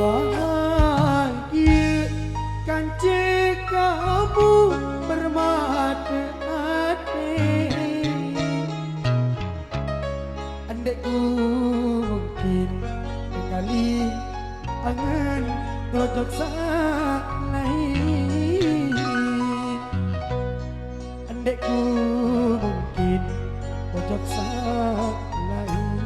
bahagiakan kamu bermata-mata. Andai ku mungkin kali angan rojok lain. Andai ku mungkin rojok lain.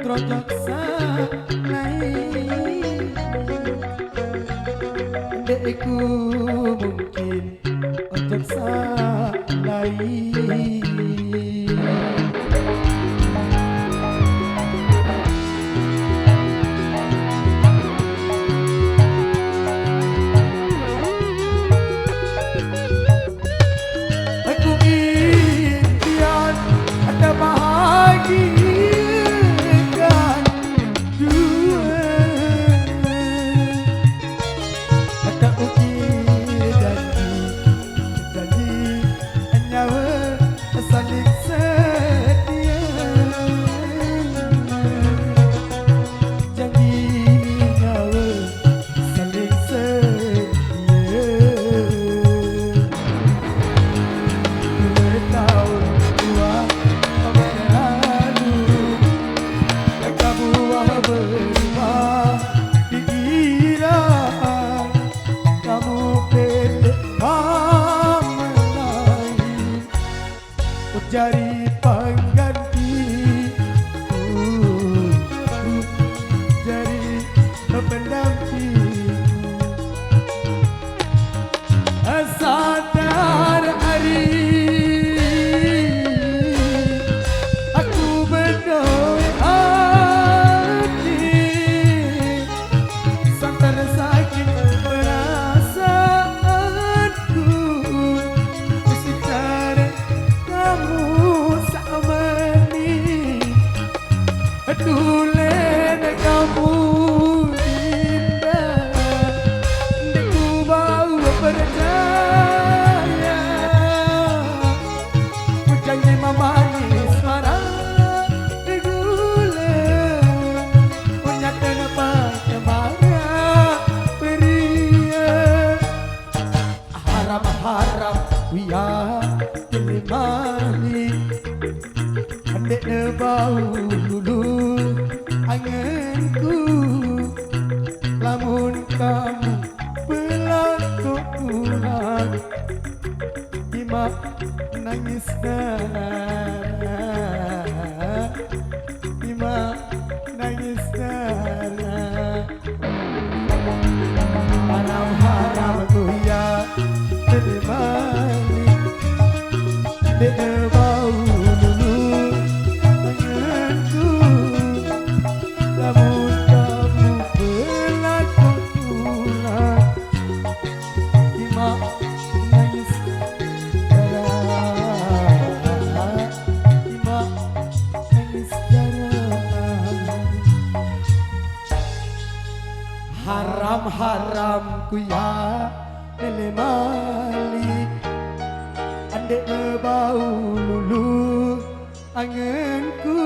Rojok lain, dekku mungkin rojok lain. Aku impian ada bahagia. Aku Tulen kamu indah, ku baru percaya. Ku janji memanis suara tulen, punya kenapa cemara beria. Harap-harap ya telimani, andek nebau dulu anganku. Lamun kamu berlaku kurang, Ima nangis darah, Ima nangis darah. Haram-haram ku ya telimani, andek nebau dulu anganku. Lamun kamu berlaku kurang, Ima nangis darah, Ima nangis darah. Haram-haram ku ya telemali, andek nebau lulu anganku.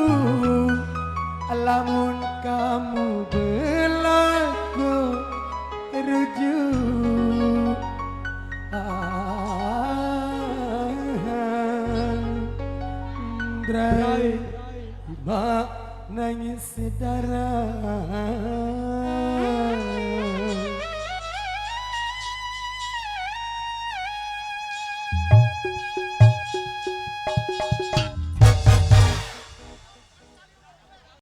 Alamun kamu berlaku rujuk, Drai Ima nangis darah.